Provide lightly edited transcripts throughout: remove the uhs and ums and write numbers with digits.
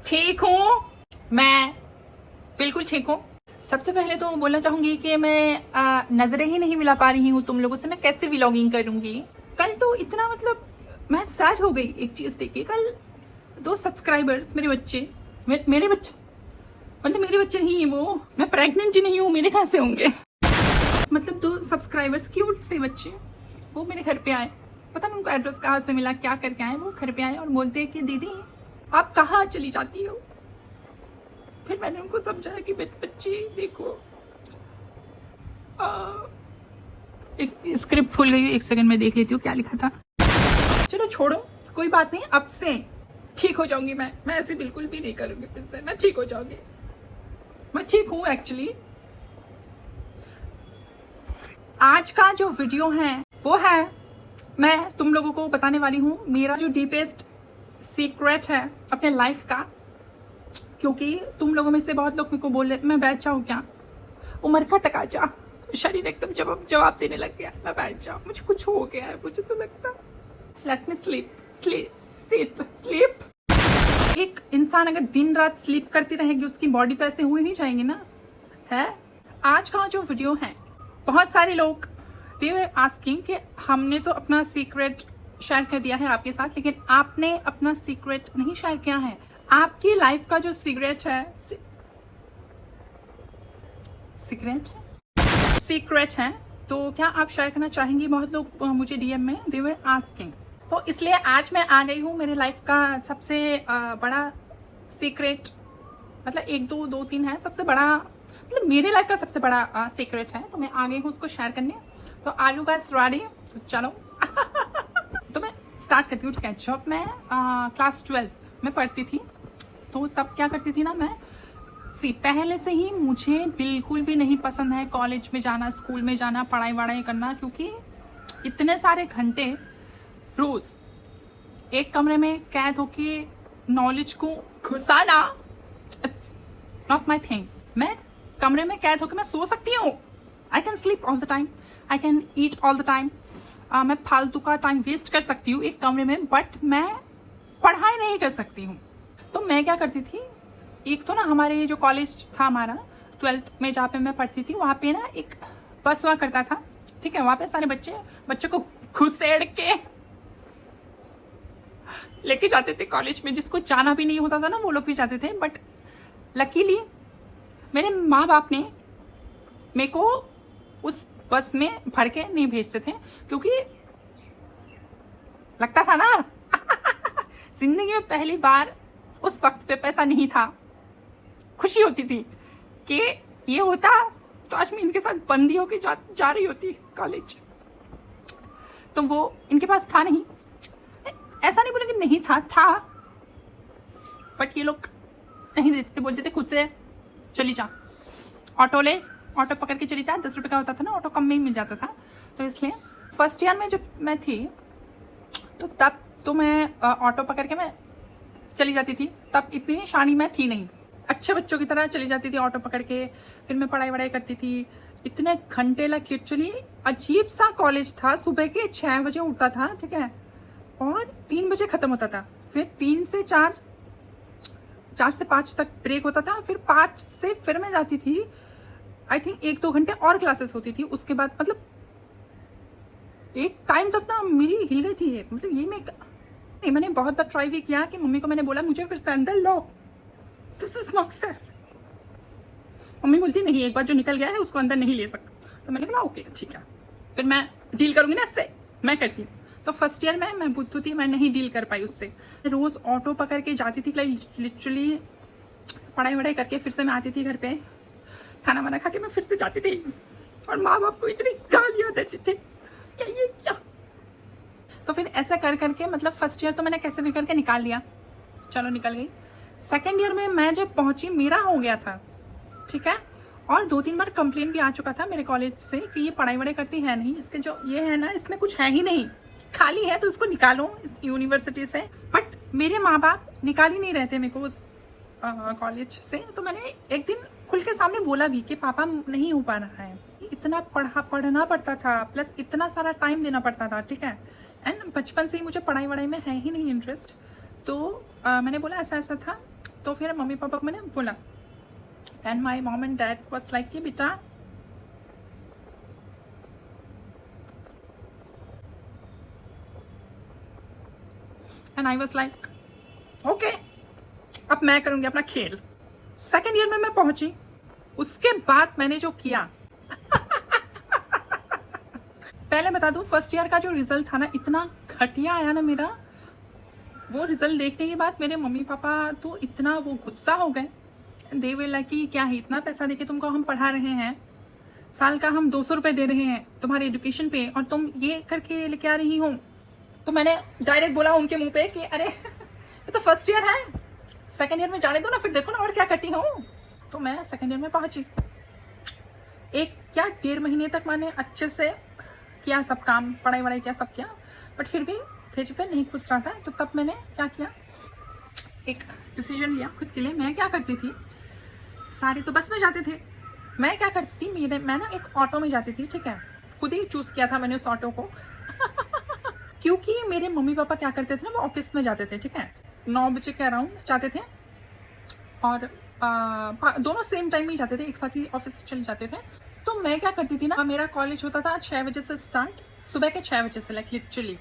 ठीक हूँ, मैं बिल्कुल ठीक हूँ। सबसे पहले तो बोलना चाहूंगी कि मैं नजरें ही नहीं मिला पा रही हूँ तुम लोगों से। मैं कैसे व्लॉगिंग करूंगी? कल तो इतना मतलब मैं सैड हो गई एक चीज देख के। कल 2 सब्सक्राइबर्स मेरे बच्चे मेरे बच्चे मतलब मेरे बच्चे नहीं है वो, मैं प्रेग्नेंट ही नहीं हूँ, मेरे कहाँ से होंगे? मतलब 2 सब्सक्राइबर्स क्यूट से बच्चे वो मेरे घर पे आए। पता नहीं उनको एड्रेस कहाँ से मिला, क्या करके आए। वो घर पे आए और बोलते हैं कि दीदी आप कहाँ चली जाती हो? फिर मैंने उनको समझाया कि बच्ची देखो, एक स्क्रिप्ट भूल गई, एक सेकंड में देख लेती हूँ क्या लिखा था। चलो छोड़ो, कोई बात नहीं, अब से ठीक हो जाऊंगी। मैं ऐसे बिल्कुल भी नहीं करूंगी फिर से, मैं ठीक हो जाऊंगी। मैं ठीक हूँ एक्चुअली। आज का जो वीडियो है वो है, मैं तुम लोगों को बताने वाली हूँ मेरा जो डीपेस्ट सीक्रेट है अपने लाइफ का। क्योंकि तुम लोगों में से बहुत लोग मेरे को बोल रहे मैं बैठ जाऊँ क्या, उम्र का तकाजा, शरीर एकदम जवाब देने लग गया, मैं बैठ जाऊँ, मुझे कुछ हो गया है मुझे तो लगता। Let me sleep. एक इंसान अगर दिन रात स्लीप करती रहेगी उसकी बॉडी तो ऐसे हुई नहीं जाएंगी ना, है। आज का जो वीडियो है, बहुत सारे लोग दे वर आस्किंग कि हमने तो अपना सीक्रेट शेयर कर दिया है आपके साथ, लेकिन आपने अपना सीक्रेट नहीं शेयर किया है। आपकी लाइफ का जो सीक्रेट है तो क्या आप शेयर करना चाहेंगी? बहुत लोग मुझे डीएम में दे वर आस्किंग, तो इसलिए आज मैं आ गई हूँ। मेरे लाइफ का सबसे बड़ा सीक्रेट, मतलब 1 2 2 3 है, सबसे बड़ा मतलब मेरे लाइफ का सबसे बड़ा सीक्रेट है, तो मैं आ गई हूँ उसको शेयर करने। तो आर यू गाइस रेडी? चलो तो मैं स्टार्ट करती हूँ, ठीक है। जब मैं क्लास 12 में पढ़ती थी तो तब क्या करती थी ना, मैं पहले से ही मुझे बिल्कुल भी नहीं पसंद है कॉलेज में जाना, स्कूल में जाना, पढ़ाई वढ़ाई करना, क्योंकि इतने सारे घंटे रोज एक कमरे में कैद होके नॉलेज को घुसाना, इट्स नॉट माई थिंग। मैं कमरे में कैद होकर मैं सो सकती हूँ, I can sleep all the time, I can eat all the time, मैं फालतू का टाइम वेस्ट कर सकती हूँ एक कमरे में, बट मैं पढ़ाई नहीं कर सकती हूँ। तो मैं क्या करती थी, एक तो ना हमारे जो कॉलेज था हमारा 12th में जहाँ पे मैं पढ़ती थी, वहाँ पे ना एक बस हुआ करता था, ठीक है। वहाँ पे सारे बच्चों को घुसेड़ के लेके जाते थे कॉलेज में। जिसको जाना भी नहीं होता था ना वो लोग भी जाते थे, बट लकीली मेरे माँ बाप ने मेरे को उस बस में भर के नहीं भेजते थे, क्योंकि लगता था ना जिंदगी में पहली बार उस वक्त पे पैसा नहीं था। खुशी होती थी कि ये होता तो आज मैं इनके साथ बंदी होके जा रही होती कॉलेज। तो वो इनके पास था नहीं, ऐसा नहीं बोले कि नहीं था, बट ये लोग नहीं देते थे, बोलते थे खुद से चली जा, ऑटो पकड़ के चली जा। 10 रुपए का होता था ना, ऑटो कम में ही मिल जाता था। तो इसलिए फर्स्ट ईयर में जब मैं थी तो तब तो मैं ऑटो पकड़ के मैं चली जाती थी। तब इतनी शानी मैं थी नहीं, अच्छे बच्चों की तरह चली जाती थी ऑटो पकड़ के। फिर मैं पढ़ाई वढ़ाई करती थी इतने घंटे लग। लिटरली अजीब सा कॉलेज था, सुबह के 6 बजे उठता था, ठीक है, और 3 बजे खत्म होता था। फिर 3 से 4, 4 से 5 तक ब्रेक होता था। फिर 5 से फिर मैं जाती थी, आई थिंक 1 2 घंटे और क्लासेस होती थी उसके बाद। मतलब एक टाइम तक ना मेरी हिल गई थी, मतलब ये मैंने बहुत बार ट्राई भी किया कि मम्मी को मैंने बोला मुझे फिर से अंदर लो, this is not fair. Mummy बोलती नहीं, एक बार जो निकल गया है उसको अंदर नहीं ले सकता। तो मैंने बोला ओके ठीक है, फिर मैं डील करूंगी ना इससे, मैं करती। तो फर्स्ट ईयर में मैं बुद्धू थी, मैं नहीं डील कर पाई उससे। रोज ऑटो पकड़ के जाती थी, लिटरली पढ़ाई वढ़ाई करके फिर से मैं आती थी घर पे, खाना वाना खा के मैं फिर से जाती थी। और माँ बाप को इतनी गालियां देते थे क्या ये क्या। तो फिर ऐसा कर करके मतलब फर्स्ट ईयर तो मैंने कैसे भी करके निकाल लिया, चलो निकल गई। सेकेंड ईयर में मैं जब पहुंची मेरा हो गया था, ठीक है, और 2 3 बार कंप्लेन भी आ चुका था मेरे कॉलेज से कि ये पढ़ाई वढ़ाई करती है नहीं, इसके जो ये है ना इसमें कुछ है ही नहीं, खाली है, तो इसको निकालो इस यूनिवर्सिटी से। बट मेरे माँ बाप निकाल ही नहीं रहे थे मेरे को उस कॉलेज से। तो मैंने एक दिन खुल के सामने बोला भी कि पापा नहीं हो पा रहा है, इतना पढ़ना पड़ता था, प्लस इतना सारा टाइम देना पड़ता था, ठीक है, एंड बचपन से ही मुझे पढ़ाई वढ़ाई में है ही नहीं इंटरेस्ट। तो मैंने बोला ऐसा ऐसा था, तो फिर मम्मी पापा को मैंने बोला, and my mom and dad was like कि बेटा and I was like okay, अब मैं करूंगी अपना खेल। सेकेंड ईयर में मैं पहुंची, उसके बाद मैंने जो किया पहले बता दूं, फर्स्ट ईयर का जो रिजल्ट था ना, इतना घटिया आया ना मेरा। वो रिजल्ट देखने के बाद मेरे मम्मी पापा तो इतना वो गुस्सा हो गए। दे वर लाइक कि क्या है, इतना पैसा देके तुमको हम पढ़ा रहे हैं, साल का हम 200 रुपए दे रहे हैं तुम्हारी एजुकेशन पे, और तुम ये करके लेके आ रही हो। तो मैंने डायरेक्ट बोला उनके मुंह पे कि अरे ये तो फर्स्ट ईयर है, सेकेंड ईयर में जाने दो ना, फिर देखो ना और क्या करती हूँ। तो मैं सेकेंड ईयर में पहुंची। एक क्या 1.5 महीने तक मैंने अच्छे से किया, सब काम, पढ़ाई वढ़ाई किया, सब किया, बट फिर भी पेज पे नहीं खुश रहा था। तो तब मैंने क्या किया, एक डिसीजन लिया खुद के लिए। मैं क्या करती थी, सारे तो बस में जाते थे, मैं क्या करती थी, मैं ना एक ऑटो में जाती थी, ठीक है, खुद ही चूज किया था मैंने उस ऑटो को क्योंकि मेरे मम्मी पापा क्या करते थे ना, वो ऑफिस में जाते थे, ठीक है, 9 बजे के अराउंड जाते थे, और दोनों सेम टाइम में ही जाते थे, एक साथ ही ऑफिस चले जाते थे। तो मैं क्या करती थी ना, मेरा कॉलेज होता था 6 बजे से स्टार्ट, सुबह के 6 बजे से, लाइक लिटरली,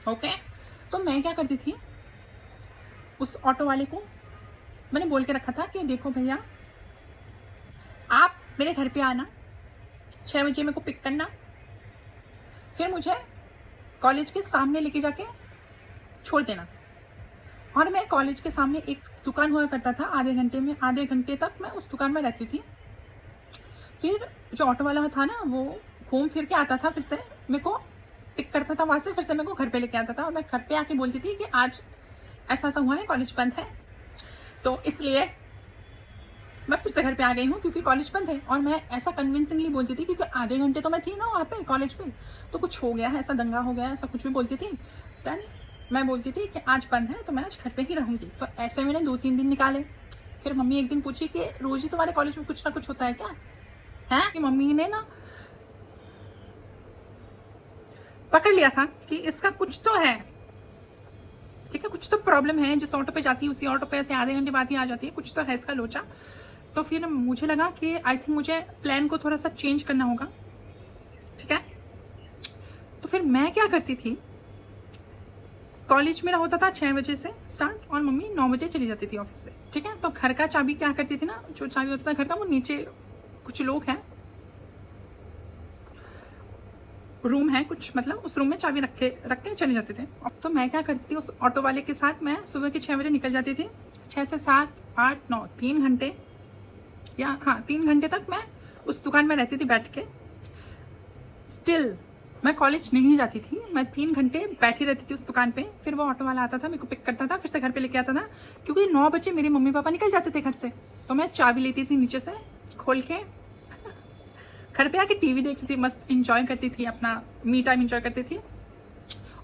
ओके। तो मैं क्या करती थी, उस ऑटो वाले को मैंने बोल के रखा था कि देखो भैया, आप मेरे घर पे आना, 6 बजे मेरे को पिक करना, फिर मुझे कॉलेज के सामने लेके जाके छोड़ देना। और मैं कॉलेज के सामने एक दुकान हुआ करता था, आधे घंटे तक मैं उस दुकान में रहती थी। फिर जो ऑटो वाला था ना, वो घूम फिर के आता था, फिर से मेरे को पिक करता था वहां से, फिर से मेरे को घर पे लेके आता था, और मैं घर पे आके बोलती थी कि आज ऐसा ऐसा हुआ है, कॉलेज बंद है, तो इसलिए मैं फिर से घर पे आ गई हूँ क्योंकि कॉलेज बंद है। और मैं ऐसा कन्विंसिंगली बोलती थी क्योंकि आधे घंटे तो मैं थी ना वहाँ पे कॉलेज पे, तो कुछ हो गया है, ऐसा दंगा हो गया है, ऐसा कुछ भी बोलती थी। देन मैं बोलती थी कि आज बंद है तो मैं आज घर पे ही रहूंगी। तो ऐसे मैंने 2-3 दिन निकाले। फिर मम्मी एक दिन पूछी कि रोज ही तुम्हारे कॉलेज में कुछ ना कुछ होता है क्या है? कि मम्मी ने ना पकड़ लिया था कि इसका कुछ तो है, ठीक है, कुछ तो प्रॉब्लम है। जिस ऑटो पे जाती है उसी ऑटो पे ऐसे आधे घंटे बाद ही आ जाती है, कुछ तो है इसका लोचा। तो फिर मुझे लगा कि आई थिंक मुझे प्लान को थोड़ा सा चेंज करना होगा, ठीक है। तो फिर मैं क्या करती थी, कॉलेज मेरा होता था 6 बजे से स्टार्ट, और मम्मी 9 बजे चली जाती थी ऑफिस से, ठीक है। तो घर का चाबी क्या करती थी ना, जो चाबी होता था घर का, वो नीचे कुछ लोग हैं, रूम है कुछ, मतलब उस रूम में चाबी रख के चले जाते थे। अब तो मैं क्या करती थी, उस ऑटो वाले के साथ मैं सुबह के 6 बजे निकल जाती थी, 6 से 7, 8, 9, 3 घंटे, या हाँ 3 घंटे तक मैं उस दुकान में रहती थी बैठ के। स्टिल मैं कॉलेज नहीं जाती थी, मैं 3 घंटे बैठी रहती थी उस दुकान पे। फिर वो ऑटो वाला आता था, मेरे को पिक करता था, फिर से घर पे लेके आता था, क्योंकि 9 बजे मेरे मम्मी पापा निकल जाते थे घर से। तो मैं चाबी लेती थी नीचे से खोल के, घर पे आके टीवी देखती थी, मस्त इंजॉय करती थी, अपना मी टाइम इंजॉय करती थी।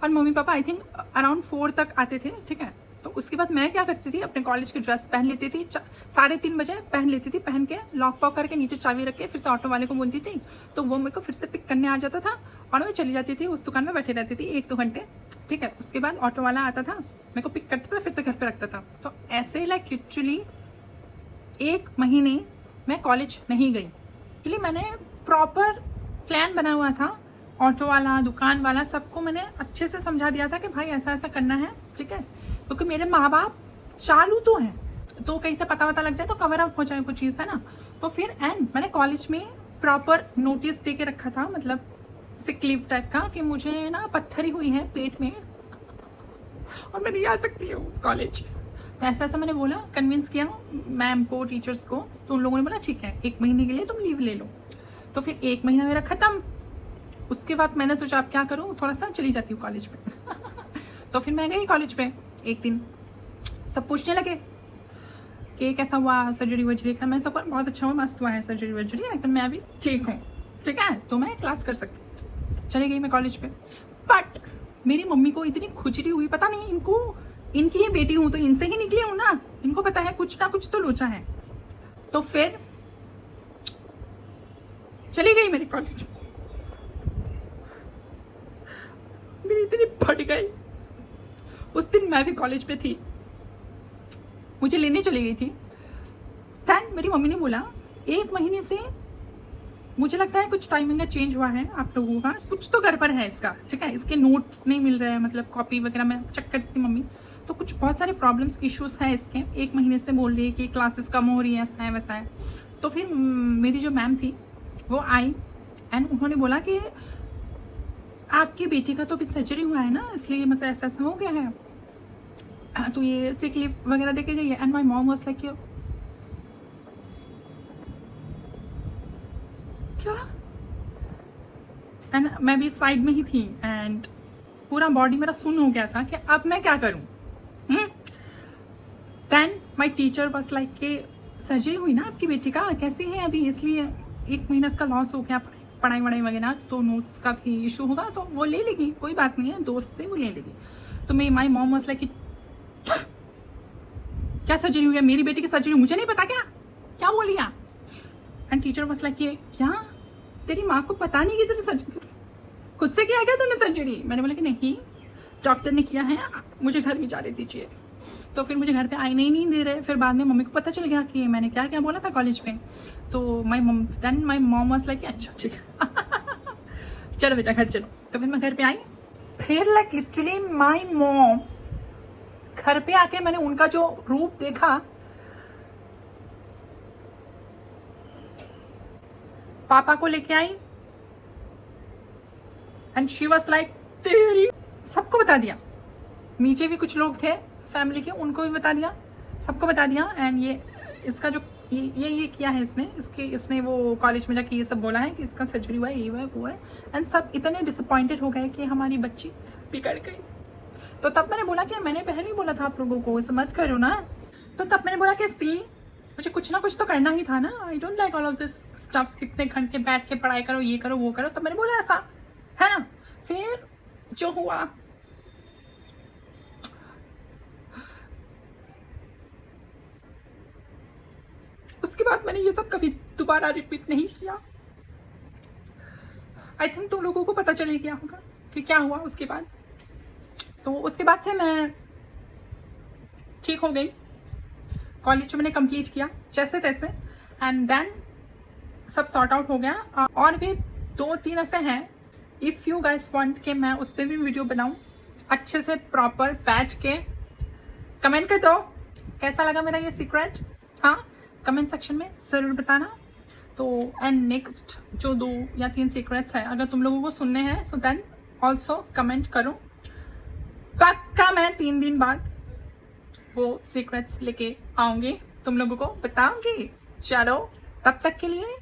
और mummy papa I think around 4 तक आते थे, ठीक है। तो उसके बाद मैं क्या करती थी, अपने कॉलेज की ड्रेस पहन लेती थी, 3:30 बजे पहन लेती थी, पहन के लॉक पॉक करके नीचे चाबी रख के फिर से ऑटो वाले को बोलती थी, तो वो मेरे को फिर से पिक करने आ जाता था, और मैं चली जाती थी उस दुकान में बैठी रहती थी 1-2 घंटे, ठीक है। उसके बाद ऑटो वाला आता था, मेरे को पिक करता था, फिर से घर पे रखता था। तो ऐसे लाइक लिटरली 1 महीने मैं कॉलेज नहीं गई। एक्चुअली मैंने प्रॉपर प्लान बना हुआ था, ऑटो वाला, दुकान वाला, सबको मैंने अच्छे से समझा दिया था कि भाई ऐसा ऐसा करना है, ठीक है। क्योंकि मेरे माँ बाप चालू तो हैं, तो कहीं से पता लग जाए तो कवर अप हो जाए कुछ चीज़, है ना। तो फिर एंड मैंने कॉलेज में प्रॉपर नोटिस दे के रखा था, मतलब सिक लीव टाइप का, कि मुझे ना पत्थरी हुई है पेट में और मैं नहीं आ सकती हूँ कॉलेज। तो ऐसा ऐसा मैंने बोला, कन्विंस किया मैम को, टीचर्स को। तो उन लोगों ने बोला ठीक है 1 महीने के लिए तुम लीव ले लो। तो फिर 1 महीना मेरा खत्म। उसके बाद मैंने सोचा अब क्या करूँ, थोड़ा सा चली जाती हूँ कॉलेज पे तो फिर मैं गई कॉलेज पे। एक दिन सब पूछने लगे कि कैसा हुआ सर्जरी वर्जरी का। मैं सब बहुत अच्छा हुआ, मस्त हुआ है सर्जरी वर्जरी, लेकिन मैं अभी ठीक हूँ, ठीक है, तो मैं क्लास कर सकती हूँ। चली गई मैं कॉलेज पे। बट मेरी मम्मी को इतनी खुजली हुई, पता नहीं इनको, इनकी ही बेटी हूँ तो इनसे ही निकली हूँ ना, इनको पता है कुछ ना कुछ तो लोचा है। तो फिर चली गई मेरे कॉलेज, मेरी इतनी फट गई। उस दिन मैं भी कॉलेज पे थी, मुझे लेने चली गई थी। देन मेरी मम्मी ने बोला 1 महीने से मुझे लगता है कुछ टाइमिंग का चेंज हुआ है आप लोगों का, कुछ तो गड़बड़ है इसका, ठीक है, इसके नोट्स नहीं मिल रहे हैं, मतलब कॉपी वगैरह मैं चेक करती थी मम्मी, तो कुछ बहुत सारे प्रॉब्लम्स इश्यूज हैं इसके। 1 महीने से बोल रही है कि क्लासेस कम हो रही है, ऐसा है वैसा है। तो फिर मेरी जो मैम थी वो आई एंड उन्होंने बोला कि आपकी बेटी का तो अभी सर्जरी हुआ है ना, इसलिए मतलब ऐसा ऐसा हो गया है, तो ये सिक लीव वगैरह दे के गई है। And my mom was like क्या, एंड मैं भी साइड में ही थी एंड पूरा बॉडी मेरा सुन हो गया था कि अब मैं क्या करूं। Then my teacher was like कि सर्जरी हुई ना आपकी बेटी का, कैसी है अभी, इसलिए 1 महीना इसका लॉस हो गया, पढ़ाई वढ़ाई वगैरह, तो नोट्स का भी इशू होगा तो वो ले लेगी, कोई बात नहीं है, दोस्त से वो ले लेगी। तो मैं माई मॉम वाज लाइक कि क्या सर्जरी हुई है, मेरी बेटी की सर्जरी मुझे नहीं पता क्या, क्या बोल लिया। एंड टीचर वाज लाइक क्या तेरी माँ को पता नहीं कि तूने सर्जरी खुद से किया क्या तूने सर्जरी। मैंने बोला कि नहीं डॉक्टर ने किया है, मुझे घर में जाने दीजिए। तो फिर मुझे घर पे आने ही नहीं दे रहे। फिर बाद में मम्मी को पता चल गया कि मैंने क्या क्या बोला था कॉलेज में। तो माई मॉम वाज लाइक अच्छा ठीक है चलो बेटा घर चलो। तो फिर मैं घर पे आई, फिर लाइक लिटरली माई मॉम, घर पे आके मैंने उनका जो रूप देखा, पापा को लेके आई एंड शी वाज लाइक तेरी, सबको बता दिया, नीचे भी कुछ लोग थे फैमिली के, उनको भी बता दिया, सबको बता दिया। एंड ये इसका जो ये किया है इसने वो कॉलेज में जाके ये सब बोला है कि इसका सर्जरी हुआ है, ये हुआ है, वो है। एंड सब इतने डिसअपॉइंटेड हो गए कि हमारी बच्ची बिगड़ गई। तो तब मैंने बोला कि मैंने पहले ही बोला था आप लोगों को इसे मत करो ना। तो तब मैंने बोला कि सी मुझे कुछ ना कुछ तो करना ही था ना, I don't like all of this stuffs, कितने घंटे बैठ के पढ़ाई करो, ये करो वो करो। तब मैंने बोला ऐसा है ना। फिर जो हुआ उसके बाद मैंने ये सब कभी दोबारा रिपीट नहीं किया। आई थिंक तुम लोगों को पता चल गया होगा कि क्या हुआ उसके बाद। तो उसके बाद से मैं ठीक हो गई, कॉलेज मैंने कंप्लीट किया जैसे तैसे, एंड देन सब सॉर्ट आउट हो गया। और भी 2-3 ऐसे हैं, इफ़ यू गाइस वांट के मैं उस पर भी वीडियो बनाऊं अच्छे से प्रॉपर बैठ के। कमेंट कर दो कैसा लगा मेरा ये सीक्रेट, हाँ कमेंट सेक्शन में ज़रूर बताना। तो एंड नेक्स्ट जो 2 या 3 सीक्रेट्स हैं अगर तुम लोगों को सुनने हैं सो देन ऑल्सो कमेंट करो। पक्का मैं 3 दिन बाद वो सीक्रेट्स लेके आऊंगी, तुम लोगों को बताऊंगी। चलो तब तक के लिए